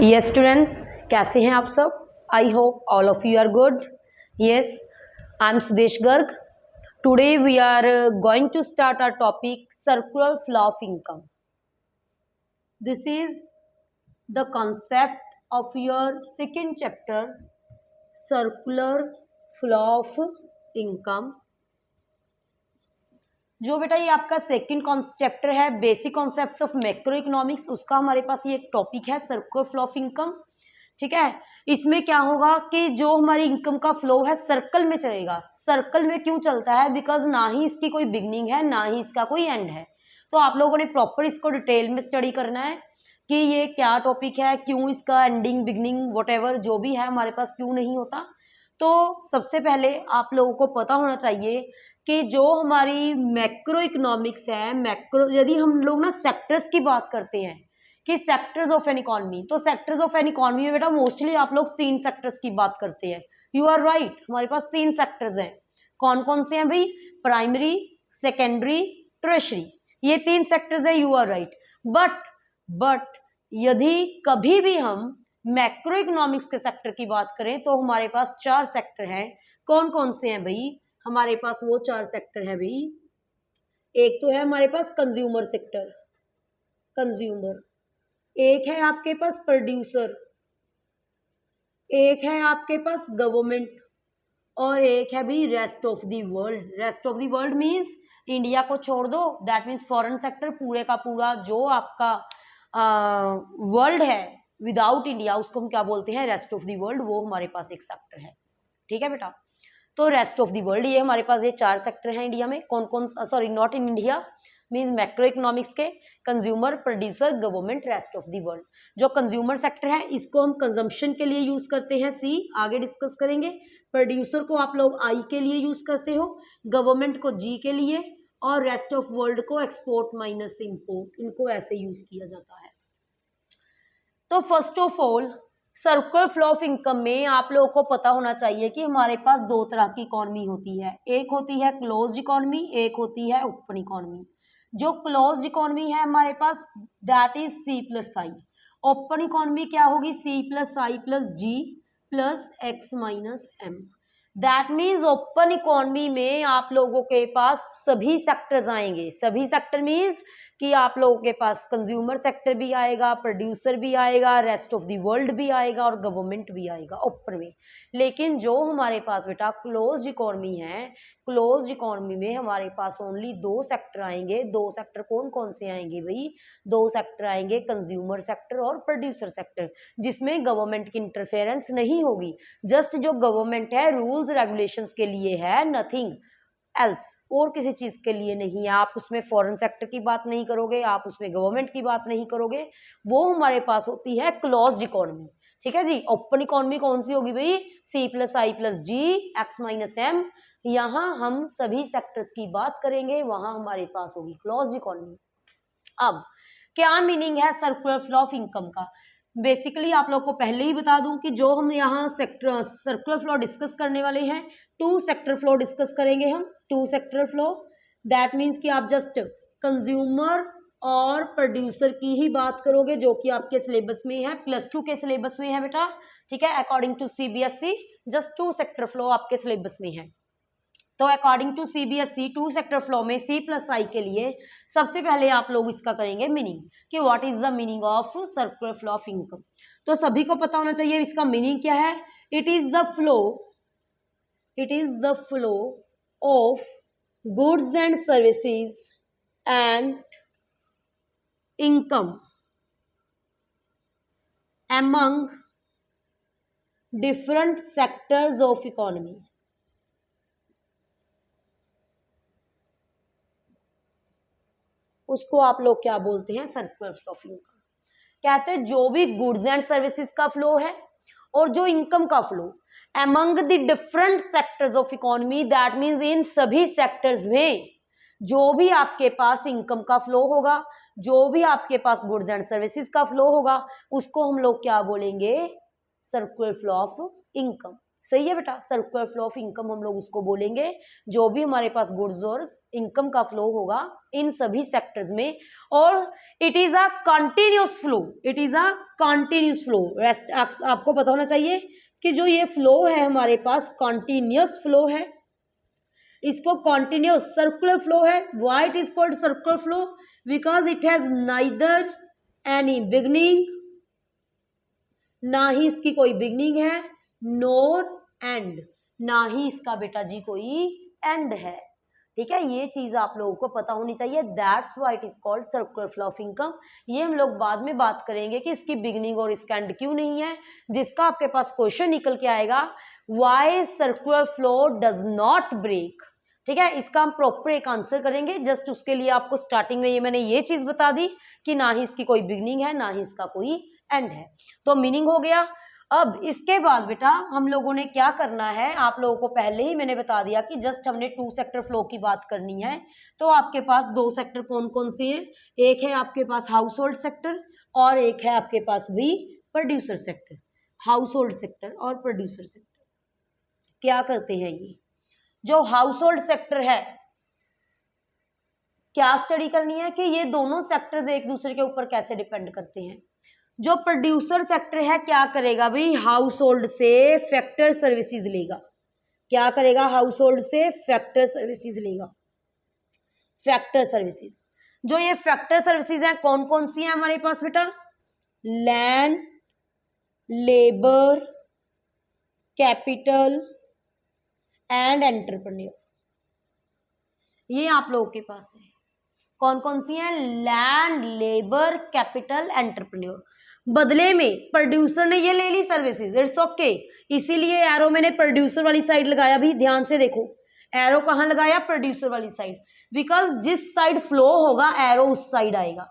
Yes students, कैसे हैं आप सब? I hope all of you are good. Yes, I am Sudesh Garg. Today we are going to start our topic circular flow of income. This is the concept of your second chapter, circular flow of income. जो बेटा ये आपका second chapter है, basic concepts of macro economics, उसका हमारे पास ये एक topic है सर्कुलर फ्लो ऑफ इनकम. ठीक है, इसमें क्या होगा कि जो हमारी इनकम का फ्लो है सर्कल में चलेगा. सर्कल में क्यों चलता है? बिकॉज ना ही इसकी कोई बिगनिंग है ना ही इसका कोई एंड है. तो आप लोगों ने प्रॉपर इसको डिटेल में स्टडी करना है कि ये क्या टॉपिक है, क्यों इसका एंडिंग बिगनिंग वट जो भी है हमारे पास क्यों नहीं होता. तो सबसे पहले आप लोगों को पता होना चाहिए कि जो हमारी मैक्रो इकोनॉमिक्स है, मैक्रो यदि हम लोग ना सेक्टर्स की बात करते हैं कि सेक्टर्स ऑफ एन इकोनॉमी, तो सेक्टर्स ऑफ एन इकोनॉमी में बेटा मोस्टली आप लोग 3 सेक्टर्स की बात करते हैं. यू आर राइट, हमारे पास 3 सेक्टर्स हैं. कौन कौन से हैं भाई? Primary, secondary, tertiary. ये 3 सेक्टर्स हैं. You are right. बट यदि कभी भी हम मैक्रो इकोनॉमिक्स के सेक्टर की बात करें तो हमारे पास 4 सेक्टर हैं. कौन कौन से हैं भाई? हमारे पास वो 4 सेक्टर है भाई. एक तो है हमारे पास कंज्यूमर सेक्टर, कंज्यूमर. एक है आपके पास प्रोड्यूसर, एक है आपके पास गवर्नमेंट, और एक है भी rest of the world. Rest of the world means India को छोड़ दो, दैट मीन्स फॉरेन सेक्टर. पूरे का पूरा जो आपका वर्ल्ड है विदाउट इंडिया, उसको हम क्या बोलते हैं? Rest of the world. वो हमारे पास एक सेक्टर है. ठीक है बेटा, तो रेस्ट ऑफ द वर्ल्ड, ये हमारे पास ये 4 सेक्टर हैं इंडिया में. कौन कौन? Sorry, not in India, means macro economics के consumer, producer, government, rest of the world. जो कंज्यूमर सेक्टर है इसको हम कंजम्पशन के लिए यूज करते हैं, सी, आगे डिस्कस करेंगे. प्रोड्यूसर को आप लोग आई के लिए यूज करते हो, गवर्नमेंट को जी के लिए, और रेस्ट ऑफ वर्ल्ड को एक्सपोर्ट माइनस इम्पोर्ट, इनको ऐसे यूज किया जाता है. तो first of all circular flow of income में आप लोगों को पता होना चाहिए कि हमारे पास 2 तरह की इकोनॉमी होती है. एक होती है क्लोज्ड इकोनॉमी, एक होती है ओपन इकोनॉमी. जो क्लोज्ड इकोनॉमी है हमारे पास, that is C plus I. Open economy क्या होगी? C plus I plus G plus X minus M. That means open economy में आप लोगों के पास सभी सेक्टर्स आएंगे. सभी सेक्टर मीन्स कि आप लोगों के पास कंज्यूमर सेक्टर भी आएगा, प्रोड्यूसर भी आएगा, रेस्ट ऑफ द वर्ल्ड भी आएगा, और गवर्नमेंट भी आएगा ओपन में. लेकिन जो हमारे पास बेटा क्लोज्ड इकोनॉमी है, क्लोज्ड इकोनॉमी में हमारे पास ओनली 2 सेक्टर आएंगे. 2 सेक्टर कौन कौन से आएंगे भाई? 2 सेक्टर आएंगे, कंज्यूमर सेक्टर और प्रोड्यूसर सेक्टर, जिसमें गवर्नमेंट की इंटरफेरेंस नहीं होगी. जस्ट जो गवर्नमेंट है रूल्स रेगुलेशंस के लिए है, नथिंग एल्स, और किसी चीज के लिए नहीं है. आप उसमें फॉरेन सेक्टर की बात नहीं करोगे, आप उसमें गवर्नमेंट की बात नहीं करोगे. वो हमारे पास होती है क्लोज्ड इकोनॉमी. ठीक है जी. ओपन इकोनॉमी कौन सी होगी भाई? सी plus I plus ji x minus M. यहाँ हम सभी सेक्टर्स की बात करेंगे, वहां हमारे पास होगी क्लोज्ड इकोनॉमी. अब क्या मीनिंग है सर्कुलर फ्लो ऑफ इनकम का? बेसिकली आप लोग को पहले ही बता दूं कि जो हम यहाँ सेक्टर सर्कुलर फ्लो डिस्कस करने वाले हैं, 2 सेक्टर फ्लो डिस्कस करेंगे हम. 2 सेक्टर फ्लो, दैट मीन्स कि आप जस्ट कंज्यूमर और प्रोड्यूसर की ही बात करोगे, जो कि आपके सिलेबस में है, +2 के सिलेबस में है बेटा. ठीक है, according to CBSE just 2 sector flow आपके सिलेबस में है. तो according to CBSE 2 sector flow में सी प्लस आई के लिए सबसे पहले आप लोग इसका करेंगे मीनिंग कि what is the meaning of circular flow of income. तो सभी को पता होना चाहिए इसका मीनिंग क्या है. It is the flow of goods and services and income among different sectors of economy. उसको आप लोग क्या बोलते हैं? Circular flow of income. कहते हैं जो भी गुड्स एंड सर्विसेज का फ्लो है और जो इनकम का flow among the different sectors of economy, that means in सभी सेक्टर्स में जो भी आपके पास इनकम का फ्लो होगा, जो भी आपके पास गुड्स एंड सर्विसेज का फ्लो होगा, उसको हम लोग क्या बोलेंगे? Circular flow of income. सही है बेटा, सर्कुलर फ्लो ऑफ इनकम हम लोग उसको बोलेंगे, जो भी हमारे पास गुड्स और इनकम का फ्लो होगा इन सभी सेक्टर्स में। और it is a continuous flow, it is a continuous flow. Rest आपको पता होना चाहिए कि जो ये फ्लो है हमारे पास कंटिन्यूस फ्लो है, इसको कंटिन्यूस सर्कुलर फ्लो है। Why it is called circular flow? Because it has neither any beginning, ना ही इसकी कोई बिगनिंग है, नोर एंड, ना ही इसका बेटा जी कोई एंड है। ठीक है, ये चीज आप लोगों को पता होनी चाहिए। That's why it is called circular flow of income. ये हम लोग बाद में बात करेंगे कि इसकी बिगनिंग और इसका एंड क्यों नहीं है, जिसका आपके पास क्वेश्चन निकल के आएगा, why circular flow does not break. ठीक है, इसका हम प्रॉपर एक आंसर करेंगे। जस्ट उसके लिए आपको स्टार्टिंग में ये मैंने ये चीज बता दी कि ना ही इसकी कोई बिगनिंग है, ना ही इसका कोई एंड है। तो मीनिंग हो गया। अब इसके बाद बेटा हम लोगों ने क्या करना है, आप लोगों को पहले ही मैंने बता दिया कि जस्ट हमने 2 सेक्टर फ्लो की बात करनी है। तो आपके पास 2 सेक्टर कौन कौन से हैं? एक है आपके पास हाउस होल्ड सेक्टर और एक है आपके पास भी producer sector. Household sector और प्रोड्यूसर सेक्टर क्या करते हैं? ये जो हाउस होल्ड सेक्टर है, क्या स्टडी करनी है कि ये दोनों सेक्टर्स एक दूसरे के ऊपर कैसे डिपेंड करते हैं। जो प्रोड्यूसर सेक्टर है क्या करेगा भाई, हाउस होल्ड से फैक्टर सर्विसेज लेगा। क्या करेगा? हाउस होल्ड से फैक्टर सर्विसेज लेगा। फैक्टर सर्विसेज, जो ये फैक्टर सर्विसेज हैं कौन कौन सी हैं हमारे पास बेटा? Land, labour, capital and entrepreneur. ये आप लोगों के पास है। कौन कौन सी हैं? Land, labour, capital, entrepreneur. बदले में प्रोड्यूसर ने ये ले ली सर्विसेज, इट्स ओके। इसीलिए एरो मैंने प्रोड्यूसर वाली साइड लगाया भी, ध्यान से देखो एरो कहाँ लगाया? प्रोड्यूसर वाली साइड, बिकॉज जिस साइड फ्लो होगा एरो उस साइड आएगा।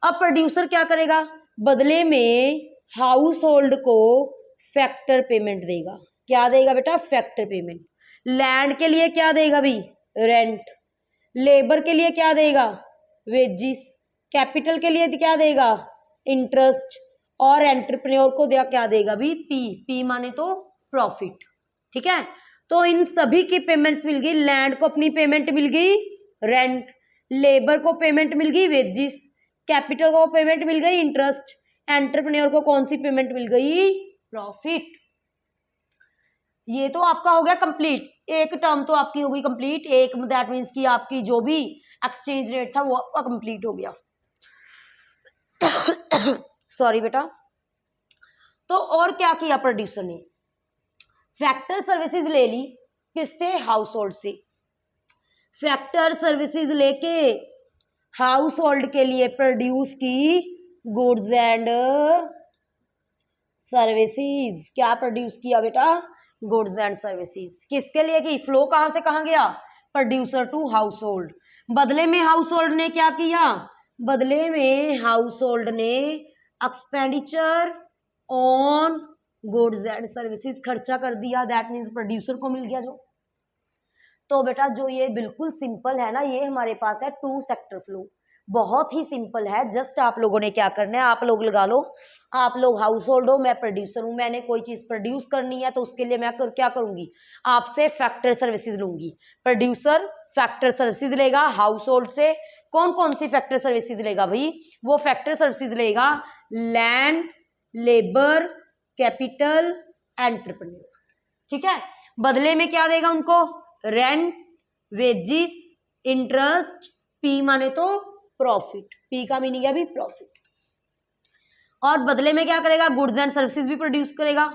अब प्रोड्यूसर क्या करेगा? बदले में हाउस होल्ड को फैक्टर पेमेंट देगा। क्या देगा बेटा? Factor payment. लैंड के लिए क्या देगा भी? रेंट। लेबर के लिए क्या देगा? वेजिस। कैपिटल के लिए क्या देगा? इंटरेस्ट। और एंटरप्रेन्योर को क्या देगा भी? पी। पी माने तो प्रॉफिट। ठीक है, तो इन सभी की पेमेंट्स मिल गई। लैंड को अपनी पेमेंट मिल गई रेंट, लेबर को पेमेंट मिल गई वेजिस, कैपिटल को पेमेंट मिल गई इंटरेस्ट, एंटरप्रेन्योर को कौन सी पेमेंट मिल गई? प्रॉफिट। ये तो आपका हो गया कंप्लीट, एक टर्म तो आपकी हो गई कंप्लीट। एक दैट मीन्स कि आपकी जो भी एक्सचेंज रेट था वो आपका कंप्लीट हो गया। सॉरी बेटा। तो और क्या किया प्रोड्यूसर ने? फैक्टर सर्विसेज ले ली, किससे? हाउस होल्ड से। फैक्टर सर्विसेज लेके हाउस होल्ड के लिए प्रोड्यूस की गुड्स एंड सर्विसेज। क्या प्रोड्यूस किया बेटा? Goods and services. किसके लिए की? फ्लो कहां से कहां गया? Producer to household. बदले में हाउस होल्ड ने क्या किया? बदले में हाउस होल्ड ने expenditure on goods and services खर्चा कर दिया। दैट मीन्स प्रोड्यूसर को मिल गया जो। तो बेटा जो ये बिल्कुल सिंपल है ना, ये हमारे पास है 2 सेक्टर फ्लो। बहुत ही सिंपल है। जस्ट आप लोगों ने क्या करना है, आप लोग लगा लो, आप लोग हाउस होल्ड हो, मैं प्रोड्यूसर हूं, मैंने कोई चीज प्रोड्यूस करनी है तो उसके लिए मैं क्या करूंगी? आपसे फैक्टर सर्विसेज लूंगी। प्रोड्यूसर फैक्टर सर्विसेज लेगा हाउस होल्ड से। कौन कौन सी फैक्टर सर्विसेज लेगा भाई? वो फैक्टर सर्विसेज लेगा लैंड, लेबर, कैपिटल, एंटरप्रेन्योर। ठीक है, बदले में क्या देगा उनको? रेंट, वेजिस, इंटरेस्ट, पी माने तो प्रॉफिट। पी का मीनिंग है भी प्रॉफिट। और बदले में क्या करेगा? गुड्स एंड सर्विसेज भी प्रोड्यूस करेगा,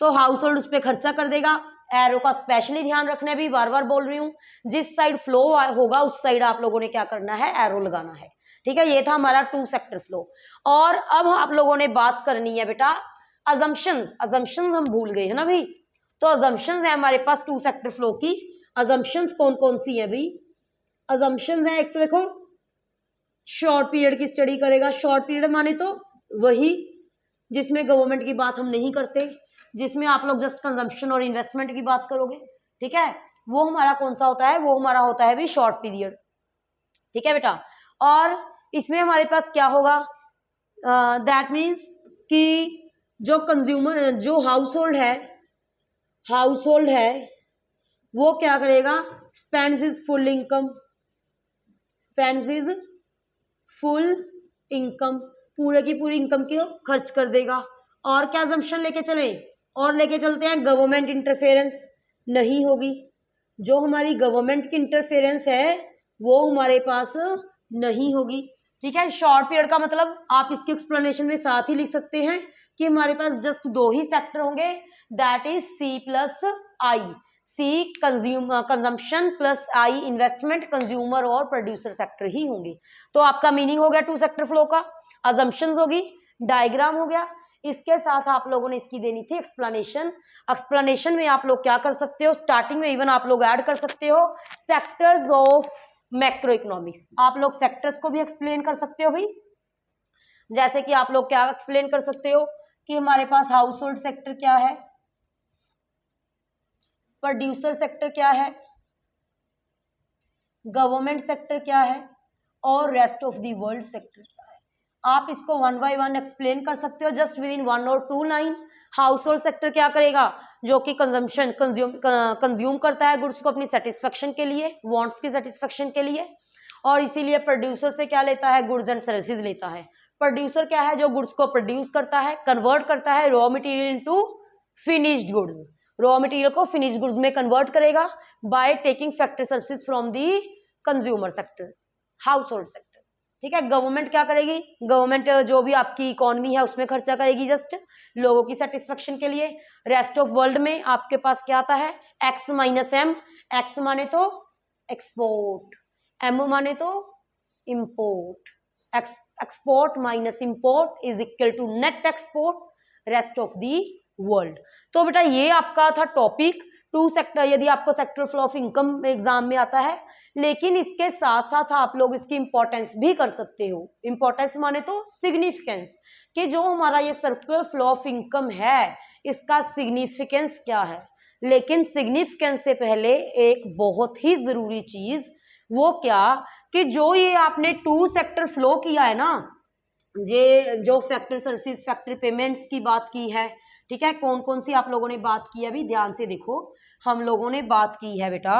तो हाउस होल्ड उस पर खर्चा कर देगा। एरो का स्पेशली ध्यान रखना है, भी बार बार बोल रही हूँ, जिस साइड फ्लो होगा उस साइड आप लोगों ने क्या करना है? एरो लगाना है। ठीक है, ये था हमारा 2 सेक्टर फ्लो। और अब आप लोगों ने बात करनी है बेटा अजम्पशंस। अजम्पशंस हम भूल गए है ना भाई, तो अजम्पशंस है हमारे पास 2 सेक्टर फ्लो की। अजम्पशंस कौन कौन सी है भाई? अजम्पशंस है, एक तो देखो शॉर्ट पीरियड की स्टडी करेगा। शॉर्ट पीरियड माने तो वही जिसमें गवर्नमेंट की बात हम नहीं करते, जिसमें आप लोग जस्ट कंजम्पशन और इन्वेस्टमेंट की बात करोगे। ठीक है, वो हमारा कौन सा होता है? वो हमारा होता है भी शॉर्ट पीरियड। ठीक है बेटा, और इसमें हमारे पास क्या होगा? दैट मीन्स कि जो कंज्यूमर, जो हाउस होल्ड है, हाउस होल्ड है वो क्या करेगा, spends is full income, spends is full income, पूरे की पूरी इनकम को खर्च कर देगा। और क्या अजम्पशन लेके चले, और लेके चलते हैं गवर्नमेंट इंटरफेरेंस नहीं होगी, जो हमारी गवर्नमेंट की इंटरफेरेंस है वो हमारे पास नहीं होगी। ठीक है, शॉर्ट पीरियड का मतलब आप इसके एक्सप्लेनेशन में साथ ही लिख सकते हैं कि हमारे पास जस्ट दो ही सेक्टर होंगे, that is C plus I, C consumption plus I investment, consumer और प्रोड्यूसर सेक्टर ही होंगे। तो आपका मीनिंग हो गया टू सेक्टर फ्लो का, अजम्पशंस होगी, डायग्राम हो गया, इसके साथ आप लोगों ने इसकी देनी थी एक्सप्लेनेशन। एक्सप्लेनेशन में आप लोग क्या कर सकते हो, स्टार्टिंग में इवन आप लोग ऐड कर सकते हो सेक्टर्स ऑफ मैक्रो इकोनॉमिक्स, आप लोग सेक्टर्स को भी एक्सप्लेन कर सकते हो भाई। जैसे कि आप लोग क्या एक्सप्लेन कर सकते हो कि हमारे पास हाउस होल्ड सेक्टर क्या है, प्रोड्यूसर सेक्टर क्या है, गवर्नमेंट सेक्टर क्या है, और rest of the world sector क्या है। आप इसको वन बाय वन एक्सप्लेन कर सकते हो जस्ट विद इन 1 और 2 लाइन। हाउस होल्ड सेक्टर क्या करेगा, जो कि कंजम्पशन कंज्यूम करता है गुड्स को अपनी सेटिस्फेक्शन के लिए, वांट्स की सेटिस्फेक्शन के लिए, और इसीलिए प्रोड्यूसर से क्या लेता है, गुड्स एंड सर्विसेज लेता है। प्रोड्यूसर क्या है, जो गुड्स को प्रोड्यूस करता है, कन्वर्ट करता है raw material into finished goods, raw material को फिनिश्ड गुड्स में कन्वर्ट करेगा by taking factory services from the consumer sector, household sector. ठीक है, गवर्नमेंट क्या करेगी, गवर्नमेंट जो भी आपकी इकोनॉमी है उसमें खर्चा करेगी जस्ट लोगों की सेटिस्फेक्शन के लिए। रेस्ट ऑफ वर्ल्ड में आपके पास क्या आता है, एक्स माइनस एम, एक्स माने तो एक्सपोर्ट, एम माने तो import, export minus import is equal to net export rest of the world. तो बेटा ये आपका था टॉपिक टू सेक्टर, यदि आपको sector flow of income exam में आता है, लेकिन इसके साथ साथ आप लोग इसकी इंपॉर्टेंस भी कर सकते हो। इंपॉर्टेंस माने तो सिग्निफिकेंस, कि जो हमारा ये सर्कुलर फ्लो ऑफ इनकम है इसका सिग्निफिकेंस क्या है। लेकिन सिग्निफिकेंस से पहले एक बहुत ही जरूरी चीज, वो क्या, कि जो ये आपने टू सेक्टर फ्लो किया है ना, ये जो फैक्टर सर्विसेज फैक्टर पेमेंट्स की बात की है, ठीक है, कौन कौन सी आप लोगों ने बात की है, अभी ध्यान से देखो। हम लोगों ने बात की है बेटा,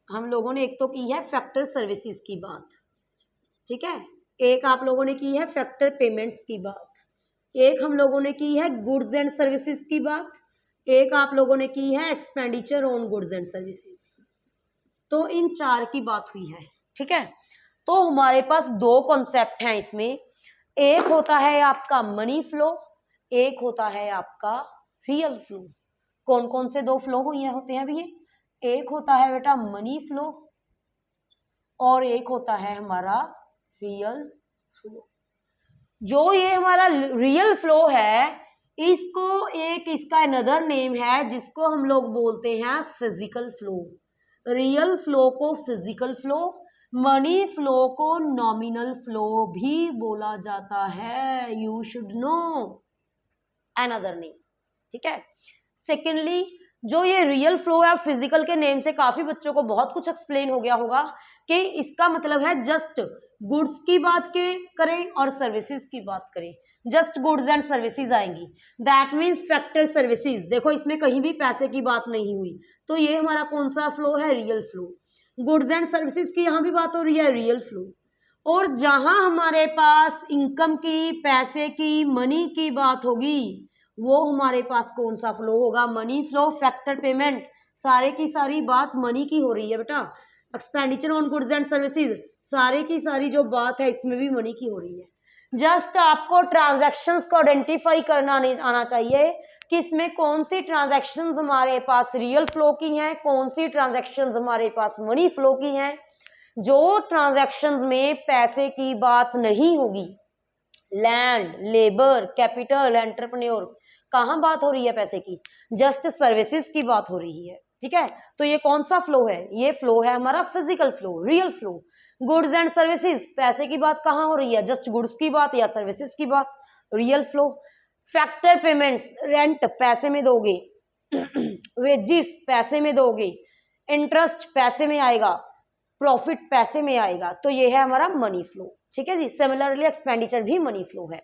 हम लोगों ने एक तो की है फैक्टर सर्विसेज की बात, ठीक है, एक आप लोगों ने की है फैक्टर पेमेंट्स की बात, एक हम लोगों ने की है गुड्स एंड सर्विसेज की बात, एक आप लोगों ने की है expenditure on goods and services. तो इन चार की बात हुई है, ठीक है। तो हमारे पास दो कॉन्सेप्ट हैं इसमें, एक होता है आपका मनी फ्लो, एक होता है आपका रियल फ्लो। कौन कौन से दो फ्लो हुए होते हैं भैया, एक होता है बेटा मनी फ्लो और एक होता है हमारा रियल फ्लो। जो ये हमारा रियल फ्लो है, इसको एक इसका अनदर नेम है जिसको हम लोग बोलते हैं फिजिकल फ्लो। रियल फ्लो को फिजिकल फ्लो, मनी फ्लो को नॉमिनल फ्लो भी बोला जाता है, you should know another name, ठीक है। सेकेंडली, जो ये रियल फ्लो है फिजिकल के नेम से काफी बच्चों को बहुत कुछ एक्सप्लेन हो गया होगा कि इसका मतलब है जस्ट गुड्स की बात करें और सर्विसेज की बात करें, जस्ट गुड्स एंड सर्विसेज आएंगी, दैट मीन्स फैक्टर सर्विसेज। देखो इसमें कहीं भी पैसे की बात नहीं हुई, तो ये हमारा कौन सा फ्लो है, real flow. Goods and services की यहाँ भी बात हो रही है, रियल फ्लो। और जहां हमारे पास इनकम की, पैसे की, मनी की बात होगी, वो हमारे पास कौन सा फ्लो होगा, मनी फ्लो, फैक्टर पेमेंट, सारे की सारी बात मनी की हो रही है बेटा। Expenditure on goods and services, सारे की सारी जो बात है इसमें भी मनी की हो रही है। जस्ट आपको ट्रांजैक्शंस को आइडेंटिफाई करना नहीं आना चाहिए कि इसमें कौन सी ट्रांजैक्शंस हमारे पास रियल फ्लो की हैं, कौन सी ट्रांजैक्शंस हमारे पास मनी फ्लो की हैं। जो ट्रांजैक्शंस में पैसे की बात नहीं होगी, लैंड, लेबर, कैपिटल, एंटरप्रेन्योर, कहाँ बात हो रही है पैसे की, जस्ट सर्विसेज की बात हो रही है, ठीक है। तो ये कौन सा फ्लो है, ये फ्लो है हमारा physical flow, real flow. Goods and services, पैसे की बात कहाँ हो रही है, जस्ट गुड्स की बात या सर्विसेज की बात, real flow. Factor payments, rent पैसे में दोगे, वेजिस पैसे में दोगे, इंटरेस्ट पैसे में आएगा, प्रॉफिट पैसे में आएगा, तो ये है हमारा मनी फ्लो, ठीक है जी। सिमिलरली एक्सपेंडिचर भी मनी फ्लो है।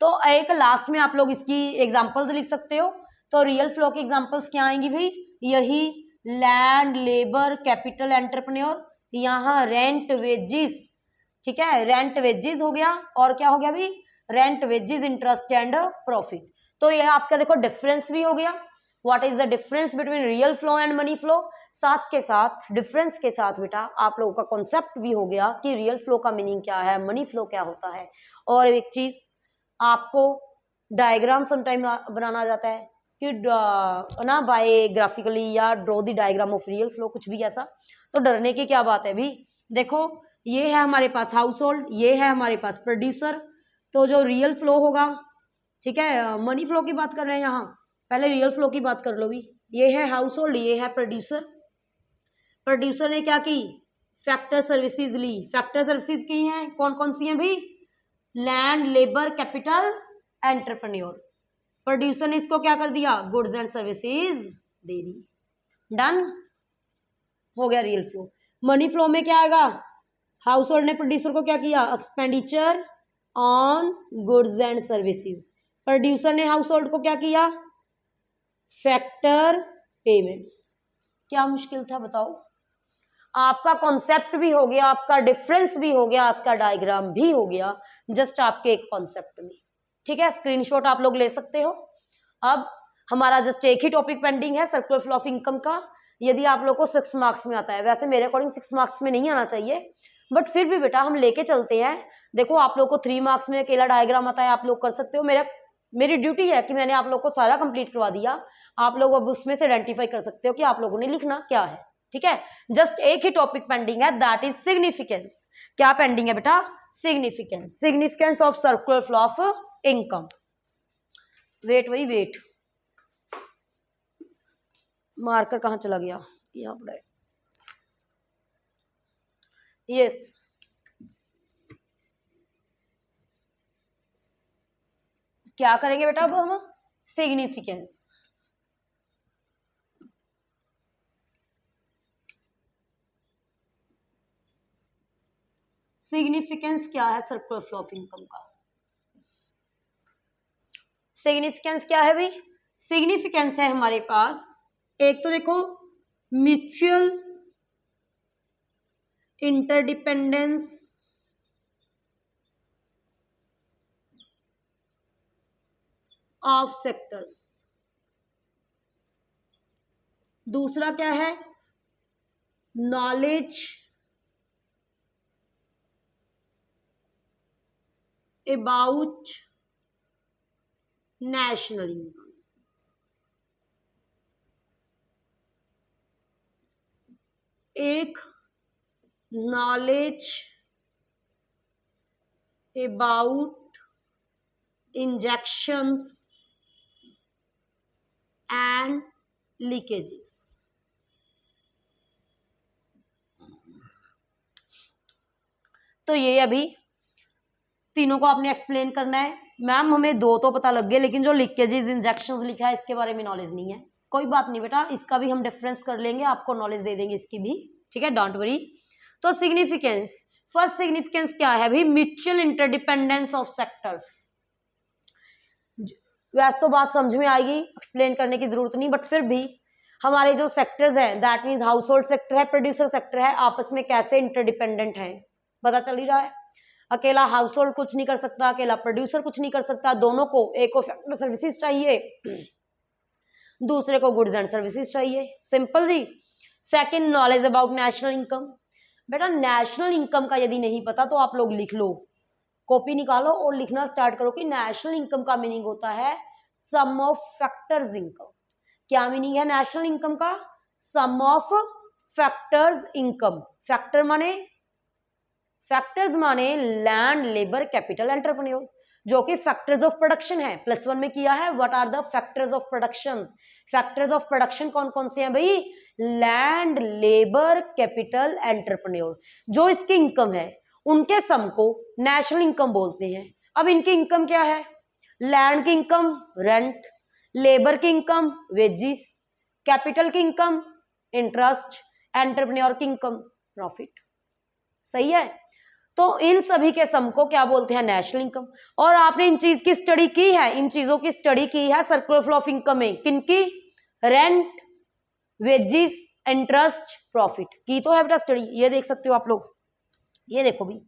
तो एक लास्ट में आप लोग इसकी एग्जांपल्स लिख सकते हो। तो रियल फ्लो की एग्जांपल्स क्या आएंगी भाई, यही लैंड, लेबर, कैपिटल, एंटरप्रेन्योर, यहाँ रेंट, वेजिस, ठीक है, रेंट वेजेस हो गया, और क्या हो गया भी, rent wages, interest and profit. तो ये आपका देखो डिफरेंस भी हो गया, what is the difference between real flow and money flow. साथ के साथ डिफरेंस के साथ बेटा आप लोगों का कॉन्सेप्ट भी हो गया कि रियल फ्लो का मीनिंग क्या है, मनी फ्लो क्या होता है। और एक चीज आपको डायग्राम समटाइम बनाना आ जाता है कि ना बायोग्राफिकली या draw the diagram of real flow, कुछ भी ऐसा। तो डरने की क्या बात है भी, देखो ये है हमारे पास हाउस होल्ड, ये है हमारे पास प्रोड्यूसर। तो जो रियल फ्लो होगा, ठीक है, मनी फ्लो की बात कर रहे हैं यहाँ, पहले रियल फ्लो की बात कर लो भी। ये है हाउस होल्ड, ये है प्रोड्यूसर। प्रोड्यूसर ने क्या की, फैक्टर सर्विसेज ली। फैक्टर सर्विसेज की हैं, कौन कौन सी हैं भाई, land, labour, capital, entrepreneur. Producer ने इसको क्या कर दिया, goods and services they the. Done हो गया रियल फ्लो। मनी फ्लो में क्या आएगा, हाउस होल्ड ने प्रोड्यूसर को क्या किया, expenditure on goods and services. Producer ने हाउस होल्ड को क्या किया, फैक्टर पेमेंट्स। क्या मुश्किल था बताओ, आपका कॉन्सेप्ट भी हो गया, आपका डिफरेंस भी हो गया, आपका डायग्राम भी हो गया, जस्ट आपके एक कॉन्सेप्ट में। ठीक है, स्क्रीनशॉट आप लोग ले सकते हो। अब हमारा जस्ट एक ही टॉपिक पेंडिंग है, सर्कुलर फ्लो ऑफ इनकम का। यदि आप लोग को 6 मार्क्स में आता है, वैसे मेरे अकॉर्डिंग 6 मार्क्स में नहीं आना चाहिए, बट फिर भी बेटा हम लेके चलते हैं। देखो आप लोग को 3 मार्क्स में अकेला डायग्राम आता है, आप लोग कर सकते हो। मेरी ड्यूटी है कि मैंने आप लोग को सारा कंप्लीट करवा दिया, आप लोग अब उसमें से आइडेंटिफाई कर सकते हो कि आप लोगों ने लिखना क्या है। ठीक है, जस्ट एक ही टॉपिक पेंडिंग है, दैट इज सिग्निफिकेंस। क्या पेंडिंग है बेटा, significance, significance of circular flow of income. Wait वही वेट, मार्कर कहाँ चला गया, यहाँ पर है, यस। क्या करेंगे बेटा अब हम, सिग्निफिकेंस। सिग्निफिकेंस क्या है सर्कुलर फ्लो ऑफ इनकम का, सिग्निफिकेंस क्या है भाई, सिग्निफिकेंस है हमारे पास, एक तो देखो म्यूचुअल इंटरडिपेंडेंस ऑफ सेक्टर्स, दूसरा क्या है, नॉलेज अबाउट नेशनल इनकम, एक knowledge about injections and leakages. तो ये अभी तीनों को आपने एक्सप्लेन करना है। मैम हमें 2 तो पता लग गए, लेकिन जो लीकेजेस इंजेक्शंस लिखा है इसके बारे में नॉलेज नहीं है। कोई बात नहीं बेटा, इसका भी हम डिफरेंस कर लेंगे, आपको नॉलेज दे देंगे इसकी भी, ठीक है, डोंट वरी। तो सिग्निफिकेंस, फर्स्ट सिग्निफिकेंस क्या है भाई, म्यूचुअल इंटरडिपेंडेंस ऑफ सेक्टर्स। वैसे तो बात समझ में आएगी, एक्सप्लेन करने की जरूरत नहीं, बट फिर भी हमारे जो सेक्टर्स हैं, that means house hold sector है, प्रोड्यूसर सेक्टर है, आपस में कैसे इंटरडिपेंडेंट है, पता चल ही रहा है। अकेला हाउस होल्ड कुछ नहीं कर सकता, अकेला प्रोड्यूसर कुछ नहीं कर सकता, दोनों को, एक को फैक्टर सर्विसेज चाहिए, दूसरे को गुड्स एंड सर्विसेज चाहिए, सिंपल जी। Second, knowledge about national income. बेटा नेशनल इनकम का यदि नहीं पता तो आप लोग लिख लो, कॉपी निकालो और लिखना स्टार्ट करो कि नेशनल इनकम का मीनिंग होता है सम ऑफ फैक्टर्स इनकम। क्या मीनिंग है नेशनल इनकम का, सम ऑफ फैक्टर्स इनकम। फैक्टर्स माने लैंड, लेबर, कैपिटल, एंटरप्रेन्योर, जो कि फैक्टर्स ऑफ प्रोडक्शन है। +1 में किया है, what are the factors of production. Factors of production कौन कौन से हैं भाई, लैंड, लेबर, कैपिटल, एंटरप्रेन्योर। जो इसकी इनकम है उनके सम को नेशनल इनकम बोलते हैं। अब इनकी इनकम क्या है, लैंड की इनकम रेंट, लेबर की इनकम वेजिस, कैपिटल की इनकम इंटरेस्ट, एंटरप्रेन्योर की इनकम प्रॉफिट। सही है। तो इन सभी के सम को क्या बोलते हैं, नेशनल इनकम। और आपने इन चीज की स्टडी की है, इन चीजों की स्टडी की है सर्कुलर फ्लो ऑफ इनकम में, किनकी, रेंट, वेजिस, इंटरेस्ट, प्रॉफिट की तो है बेटा स्टडी। ये देख सकते हो आप लोग, ये देखो भी,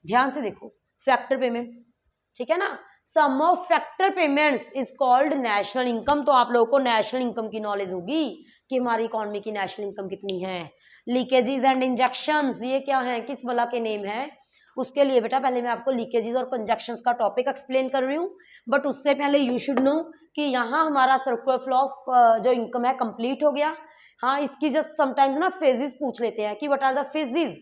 ध्यान से देखो, फैक्टर पेमेंट्स, ठीक है ना, sum of factor payments is called national income. तो आप लोगों को नेशनल इनकम की नॉलेज होगी कि हमारी इकोनॉमी की नेशनल इनकम कितनी है। लीकेजेस एंड इंजेक्शंस, ये क्या है, किस बला के नेम है, उसके लिए बेटा पहले मैं आपको लीकेजेस और कंजक्शंस का टॉपिक एक्सप्लेन कर रही हूँ, बट उससे पहले यू शुड नो कि यहाँ हमारा सर्कुलर फ्लो ऑफ जो इनकम है कंप्लीट हो गया। हाँ, इसकी जस्ट समटाइम्स ना फेजेस पूछ लेते हैं कि व्हाट आर द फेजेस,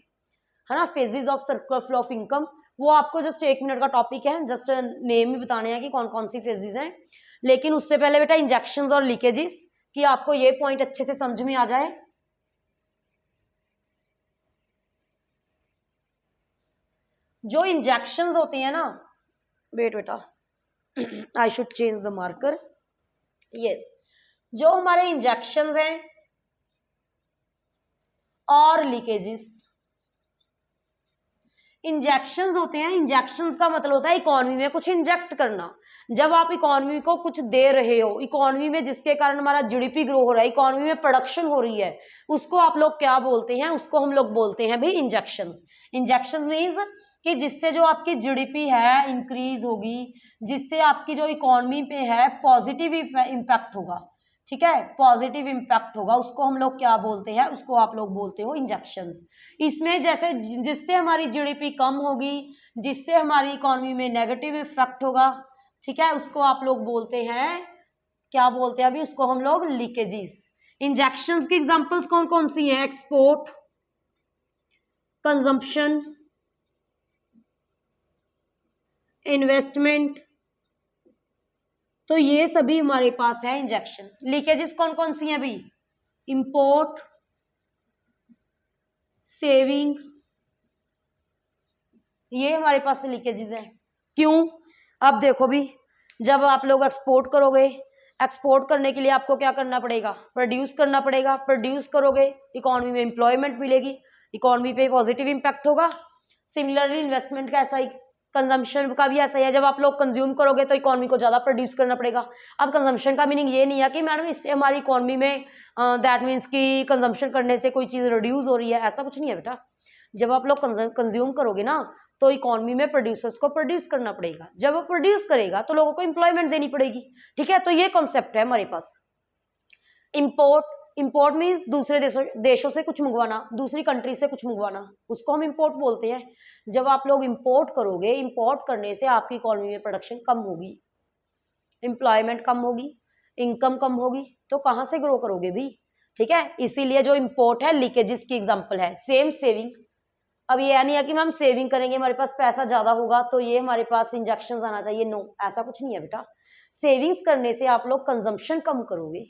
है ना, phases of circular flow of income. वो आपको जस्ट 1 मिनट का टॉपिक है, जस्ट नेम ही बताने हैं कि कौन कौन सी फेजेस हैं। लेकिन उससे पहले बेटा इंजेक्शंस और लीकेजेस, कि आपको ये पॉइंट अच्छे से समझ में आ जाए। जो इंजेक्शंस होते हैं ना, वेट बेटा, I should change the marker, yes, जो हमारे इंजेक्शंस हैं और लीकेजेस, इंजेक्शंस होते हैं, इंजेक्शंस का मतलब होता है इकोनॉमी में कुछ इंजेक्ट करना। जब आप इकोनॉमी को कुछ दे रहे हो, इकोनॉमी में जिसके कारण हमारा जीडीपी ग्रो हो रहा है, इकोनॉमी में प्रोडक्शन हो रही है, उसको आप लोग क्या बोलते हैं, उसको हम लोग बोलते हैं भाई इंजेक्शंस। इंजेक्शंस मीन्स कि जिससे जो आपकी जीडीपी है इंक्रीज होगी, जिससे आपकी जो इकोनॉमी पे है पॉजिटिव इम्पैक्ट होगा, ठीक है, पॉजिटिव इम्पैक्ट होगा, उसको हम लोग क्या बोलते हैं, उसको आप लोग बोलते हो इंजेक्शंस। इसमें जैसे जिससे हमारी जीडीपी कम होगी, जिससे हमारी इकोनॉमी में नेगेटिव इफेक्ट होगा, ठीक है, उसको आप लोग बोलते हैं, क्या बोलते हैं अभी, उसको हम लोग लीकेजेस। इंजेक्शंस की एग्जांपल्स कौन कौन सी हैं, एक्सपोर्ट, कंजम्पशन, इन्वेस्टमेंट, तो ये सभी हमारे पास है इंजेक्शंस। लीकेजेस कौन कौन सी हैं अभी, इंपोर्ट, सेविंग, ये हमारे पास लीकेजेस है। क्यों, अब देखो भी, जब आप लोग एक्सपोर्ट करोगे, एक्सपोर्ट करने के लिए आपको क्या करना पड़ेगा, प्रोड्यूस करना पड़ेगा, प्रोड्यूस करोगे, इकोनॉमी में एम्प्लॉयमेंट मिलेगी, इकोनॉमी पे पॉजिटिव इम्पैक्ट होगा। सिमिलरली इन्वेस्टमेंट का ऐसा ही, कंजम्पशन का भी ऐसा ही है, जब आप लोग कंज्यूम करोगे तो इकोनॉमी को ज़्यादा प्रोड्यूस करना पड़ेगा। अब कंजम्पशन का मीनिंग ये नहीं है कि मैडम इससे हमारी इकोनॉमी में दैट मीन्स कि कंजम्पशन करने से कोई चीज़ रिड्यूस हो रही है, ऐसा कुछ नहीं है बेटा। जब आप लोग कंज्यूम करोगे ना, तो इकोनॉमी में प्रोड्यूसर्स को प्रोड्यूस करना पड़ेगा, जब वो प्रोड्यूस करेगा तो लोगों को एम्प्लॉयमेंट देनी पड़ेगी, ठीक है, तो ये कॉन्सेप्ट है हमारे पास। इंपोर्ट, इंपोर्ट मीन्स दूसरे देशों से कुछ मंगवाना, दूसरी कंट्री से कुछ मंगवाना, उसको हम इंपोर्ट बोलते हैं। जब आप लोग इंपोर्ट करोगे, इंपोर्ट करने से आपकी इकोनॉमी में प्रोडक्शन कम होगी, एम्प्लॉयमेंट कम होगी, इनकम कम होगी, तो कहाँ से ग्रो करोगे भी, ठीक है। इसीलिए जो इंपोर्ट है लीकेजेस की एग्जाम्पल है। सेम सेविंग, अब ये नहीं है कि हम सेविंग करेंगे हमारे पास पैसा ज्यादा होगा तो ये हमारे पास इंजेक्शन आना चाहिए, नो, ऐसा कुछ नहीं है बेटा। सेविंग्स करने से आप लोग कंजम्पशन कम करोगे,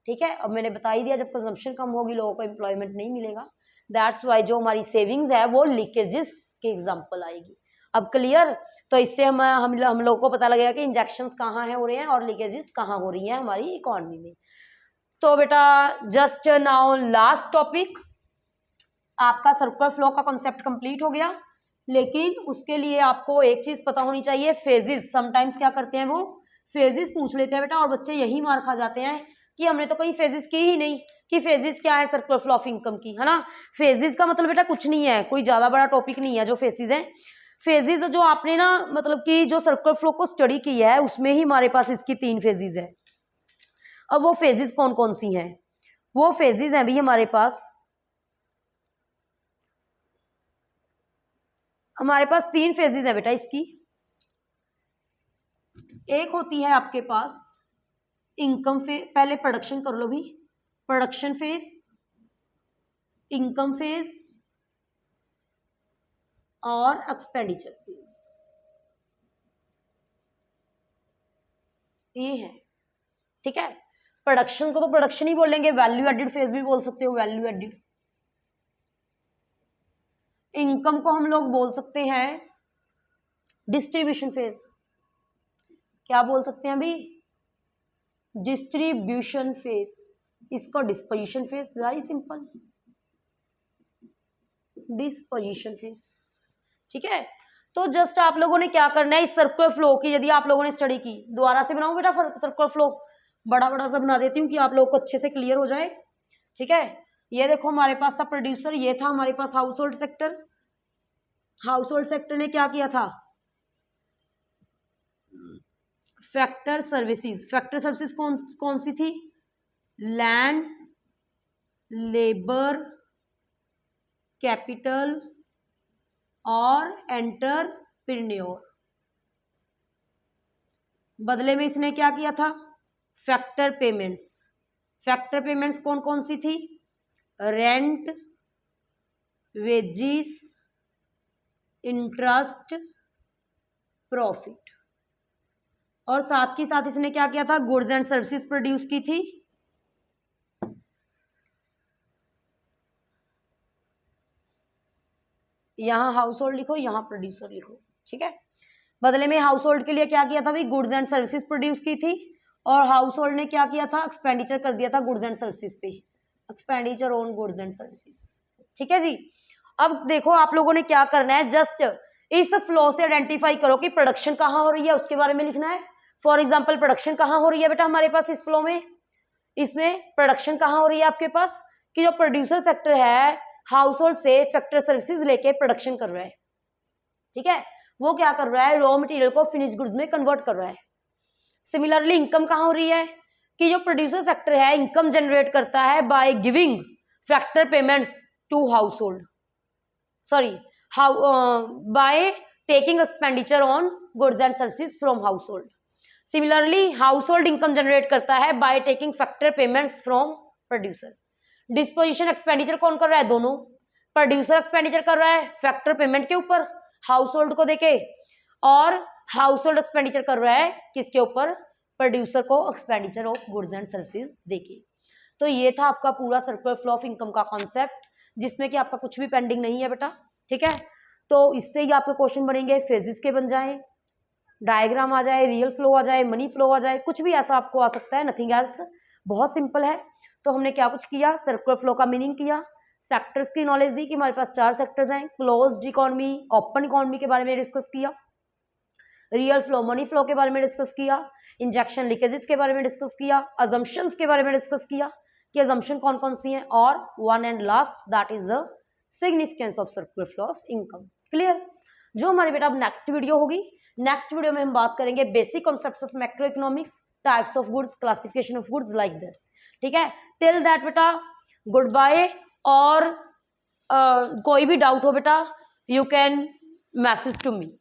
ठीक है। अब मैंने बता ही दिया, जब कंजम्पशन कम होगी लोगों को एम्प्लॉयमेंट नहीं मिलेगा, दैट्स वाई जो हमारी सेविंग्स है वो लीकेजेस की एग्जाम्पल आएगी। अब क्लियर, तो इससे हम लोगों को पता लगेगा कि इंजेक्शंस कहाँ है हो रहे हैं और लीकेजेस कहाँ हो रही हैं हमारी इकोनॉमी में। तो बेटा जस्ट नाउ लास्ट टॉपिक, आपका सर्कुलर फ्लो का कॉन्सेप्ट कंप्लीट हो गया, लेकिन उसके लिए आपको एक चीज पता होनी चाहिए, फेजेस। समटाइम्स क्या करते हैं, वो फेजेस पूछ लेते हैं बेटा, और बच्चे यही मार खा जाते हैं कि हमने तो कहीं फेजेस की ही नहीं, कि फेजेस क्या है सर्कुलर फ्लो ऑफ इनकम की, है ना। फेजेस का मतलब बेटा कुछ नहीं है, कोई ज्यादा बड़ा टॉपिक नहीं है जो फेजेस है। फेजेस जो आपने ना मतलब कि जो सर्कुलर फ्लो को स्टडी की है उसमें ही हमारे पास इसकी 3 फेजेस है। अब वो फेजेस कौन कौन सी हैं, वो फेजेस हैं भी हमारे पास, हमारे पास 3 फेजेस है बेटा इसकी। एक होती है आपके पास इनकम फेज, पहले प्रोडक्शन कर लो भी, प्रोडक्शन फेज, इनकम फेज और एक्सपेंडिचर फेज, ये है, ठीक है। प्रोडक्शन को तो प्रोडक्शन ही बोलेंगे, वैल्यू एडिड फेज भी बोल सकते हो, वैल्यू एडिड। इनकम को हम लोग बोल सकते हैं डिस्ट्रीब्यूशन फेज, क्या बोल सकते हैं अभी, डिस्ट्रीब्यूशन फेज। इसको disposition phase, very simple, disposition phase. ठीक है, तो जस्ट आप लोगों ने क्या करना है, इस सर्कुलर फ्लो की यदि आप लोगों ने स्टडी की, दोबारा से बनाओ बेटा सर्कुलर फ्लो, बड़ा बड़ा सा बना देती हूँ कि आप लोगों को अच्छे से क्लियर हो जाए। ठीक है, ये देखो हमारे पास था प्रोड्यूसर, ये था हमारे पास household sector. Household sector ने क्या किया था, फैक्टर सर्विसेज। फैक्टर सर्विसेज कौन सी थी, लैंड, लेबर, कैपिटल और एंटरप्रेन्योर। बदले में इसने क्या किया था, फैक्टर पेमेंट्स। फैक्टर पेमेंट्स कौन कौन सी थी, रेंट, वेजिस, इंटरेस्ट, प्रॉफिट। और साथ ही साथ इसने क्या किया था, गुड्स एंड सर्विसेज प्रोड्यूस की थी। यहाँ हाउस होल्ड लिखो, यहाँ प्रोड्यूसर लिखो। ठीक है, बदले में हाउस होल्ड के लिए क्या किया था भाई, गुड्स एंड सर्विसेज प्रोड्यूस की थी, और हाउस होल्ड ने क्या किया था, एक्सपेंडिचर कर दिया था गुड्स एंड सर्विसेज पे, expenditure on goods and services. ठीक है जी, अब देखो आप लोगों ने क्या करना है, जस्ट इस फ्लो से आइडेंटिफाई करो कि प्रोडक्शन कहाँ हो रही है, उसके बारे में लिखना है। फॉर एग्जाम्पल प्रोडक्शन कहाँ हो रही है बेटा हमारे पास इस फ्लो में, इसमें प्रोडक्शन कहाँ हो रही है आपके पास, कि जो प्रोड्यूसर सेक्टर है हाउस होल्ड से फैक्टर सर्विसेज लेके प्रोडक्शन कर रहा है। ठीक है, वो क्या कर रहा है, रॉ मटेरियल को फिनिश गुड्स में कन्वर्ट कर रहा है। सिमिलरली इनकम कहाँ हो रही है, कि जो प्रोड्यूसर सेक्टर है इनकम जनरेट करता है by giving factor payments to household, sorry by taking expenditure on goods and services from household. Similarly household income generate करता है by taking factor payments from producer. Disposition expenditure कौन कर रहा है, दोनों, producer expenditure कर रहा है फैक्टर पेमेंट के ऊपर हाउस होल्ड को देके, और हाउस होल्ड एक्सपेंडिचर कर रहा है किसके ऊपर, प्रोड्यूसर को expenditure of goods and services देके। तो ये था आपका पूरा सर्कुलर फ्लो ऑफ इनकम का कॉन्सेप्ट, जिसमें कि आपका कुछ भी पेंडिंग नहीं है बेटा। ठीक है, तो इससे ही आपके क्वेश्चन बनेंगे, फेजेस के बन जाए, डायग्राम आ जाए, रियल फ्लो आ जाए, मनी फ्लो आ जाए, कुछ भी ऐसा आपको आ सकता है, नथिंग एल्स। बहुत सिंपल है। तो हमने क्या कुछ किया, सर्कुलर फ्लो का मीनिंग किया, सेक्टर्स की नॉलेज दी कि हमारे पास 4 सेक्टर्स हैं, क्लोज्ड इकोनॉमी, ओपन इकोनॉमी के बारे में डिस्कस किया, रियल फ्लो मनी फ्लो के बारे में डिस्कस किया, इंजेक्शन लीकेजेस के बारे में डिस्कस किया, अजम्पशंस के बारे में डिस्कस किया कि अजम्पशन कौन कौन सी हैं, और one and last that is the significance of circular flow of income. Clear. जो हमारी बेटा अब नेक्स्ट वीडियो होगी, नेक्स्ट वीडियो में हम बात करेंगे basic concepts of macroeconomics, types of goods, classification of goods like this. ठीक है, टिल दैट बेटा गुड बाय, और कोई भी डाउट हो बेटा you can message to me.